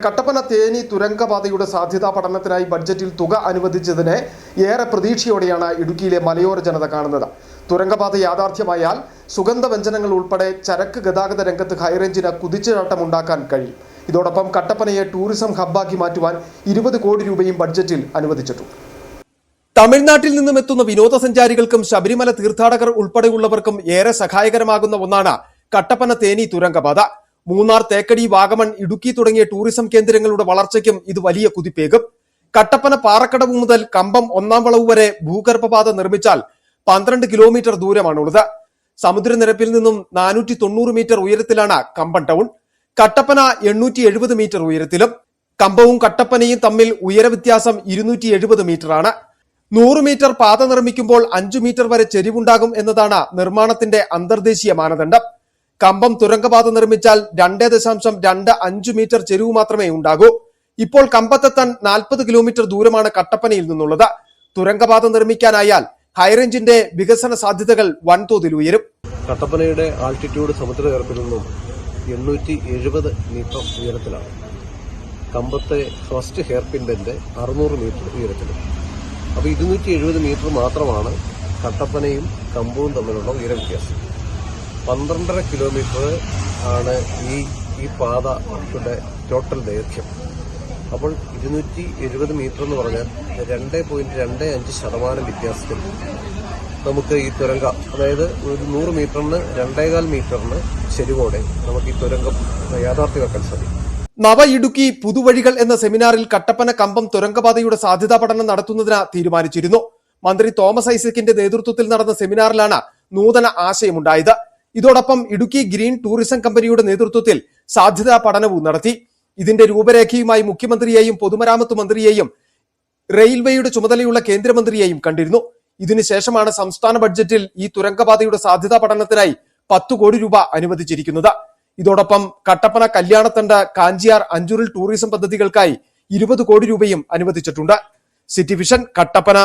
കട്ടപ്പന തേനി തുരങ്കപാതയുടെ സാധ്യതാ പഠനത്തിനായി ബഡ്ജറ്റിൽ തുക അനുവദിച്ചതിനെ ഏറെ പ്രതീക്ഷയോടെയാണ് ഇടുക്കിയിലെ മലയോര ജനത കാണുന്നത്. തുരങ്കപാത യാഥാർത്ഥ്യമായാൽ സുഗന്ധവ്യഞ്ജനങ്ങൾ ഉൾപ്പെടെ ചരക്ക് ഗതാഗത രംഗത്ത് ഹൈറേഞ്ചിന് കുതിച്ചുചാട്ടമുണ്ടാക്കാൻ കഴിയും. ഇതോടൊപ്പം കട്ടപ്പനയെ ടൂറിസം ഹബ്ബാക്കി മാറ്റുവാൻ 20 കോടി രൂപയും ബഡ്ജറ്റിൽ അനുവദിച്ചിട്ടുണ്ട്. തമിഴ്നാട്ടിൽ നിന്നും എത്തുന്ന വിനോദസഞ്ചാരികൾക്കും ശബരിമല തീർത്ഥാടകർ ഉൾപ്പെടെയുള്ളവർക്കും ഏറെ സഹായകരമാകുന്ന ഒന്നാണ് കട്ടപ്പന തേനി തുരങ്കപാത. മൂന്നാർ, തേക്കടി, വാഗമൺ, ഇടുക്കി തുടങ്ങിയ ടൂറിസം കേന്ദ്രങ്ങളുടെ വളർച്ചയ്ക്കും ഇത് വലിയ കുതിപ്പേകും. കട്ടപ്പന പാറക്കടവ് മുതൽ കമ്പം ഒന്നാം വളവ് വരെ ഭൂഗർഭപാത നിർമ്മിച്ചാൽ 12 കിലോമീറ്റർ ദൂരമാണുള്ളത്. സമുദ്രനിരപ്പിൽ നിന്നും 490 മീറ്റർ ഉയരത്തിലാണ് കമ്പം ടൗൺ. കട്ടപ്പന 870 മീറ്റർ ഉയരത്തിലും. കമ്പവും കട്ടപ്പനയും തമ്മിൽ ഉയരവ്യത്യാസം 270 മീറ്ററാണ്. 100 മീറ്റർ പാത നിർമ്മിക്കുമ്പോൾ 5 മീറ്റർ വരെ ചെരിവുണ്ടാകും എന്നതാണ് നിർമ്മാണത്തിന്റെ അന്തർദേശീയ മാനദണ്ഡം. കമ്പം തുരങ്കപാത നിർമ്മിച്ചാൽ 2.25 മീറ്റർ ചെരിവ് മാത്രമേ ഉണ്ടാകൂ. ഇപ്പോൾ കമ്പത്തെത്താൻ 40 കിലോമീറ്റർ ദൂരമാണ് കട്ടപ്പനയിൽ നിന്നുള്ളത്. തുരങ്കപാത നിർമ്മിക്കാനായാൽ ഹൈറേഞ്ചിന്റെ വികസന സാധ്യതകൾ വൻതോതിൽ ഉയരും. കട്ടപ്പനയുടെ ആൾട്ടിറ്റ്യൂഡ് സമുദ്രനിരപ്പിൽ നിന്നും 870 മീറ്റർ ഉയരത്തിലാണ്. കമ്പത്തെ ഫസ്റ്റ് ഹെയർപിന്റെ 600 മീറ്റർ ഉയരത്തിലും. അപ്പോൾ 270 മീറ്റർ മാത്രമാണ് കട്ടപ്പനയും കമ്പവും തമ്മിലുള്ള ഉയരവ്യത്യാസം. 12.5 കിലോമീറ്റർ ആണ് ഈ പാതയുടെ ടോട്ടൽ ദൈർഘ്യം. അപ്പോൾ 270 മീറ്റർ എന്ന് പറഞ്ഞാൽ 2.25% വ്യത്യാസത്തിൽ നമുക്ക് ഈ തുരങ്കം, അതായത് ഒരു 100 മീറ്ററിന് 2.25 മീറ്ററിന് ചെരിവോടെ നമുക്ക് ഈ തുരങ്കം യാഥാർത്ഥ്യമാക്കാൻ സാധിക്കും. നവ ഇടുക്കി പുതുവഴികൾ എന്ന സെമിനാറിൽ കട്ടപ്പന കമ്പം തുരങ്കപാതയുടെ സാധ്യതാ പഠനം നടത്തുന്നതിന് തീരുമാനിച്ചിരുന്നു. മന്ത്രി തോമസ് ഐസക്കിന്റെ നേതൃത്വത്തിൽ നടന്ന സെമിനാറിലാണ് നൂതന ആശയമുണ്ടായത്. ഇതോടൊപ്പം ഇടുക്കി ഗ്രീൻ ടൂറിസം കമ്പനിയുടെ നേതൃത്വത്തിൽ സാധ്യതാ പഠനവും നടത്തി. ഇതിന്റെ രൂപരേഖയുമായി മുഖ്യമന്ത്രിയെയും പൊതുമരാമത്ത് മന്ത്രിയെയും റെയിൽവേയുടെ ചുമതലയുള്ള കേന്ദ്രമന്ത്രിയെയും കണ്ടിരുന്നു. ഇതിനുശേഷമാണ് സംസ്ഥാന ബഡ്ജറ്റിൽ ഈ തുരങ്കപാതയുടെ സാധ്യതാ പഠനത്തിനായി 10 കോടി രൂപ അനുവദിച്ചിരിക്കുന്നത്. ഇതോടൊപ്പം കട്ടപ്പന, കല്യാണത്തണ്ട്, കാഞ്ചിയാർ, അഞ്ചുരുൾ ടൂറിസം പദ്ധതികൾക്കായി 20 കോടി രൂപയും അനുവദിച്ചിട്ടുണ്ട്. City vision, Kattappana.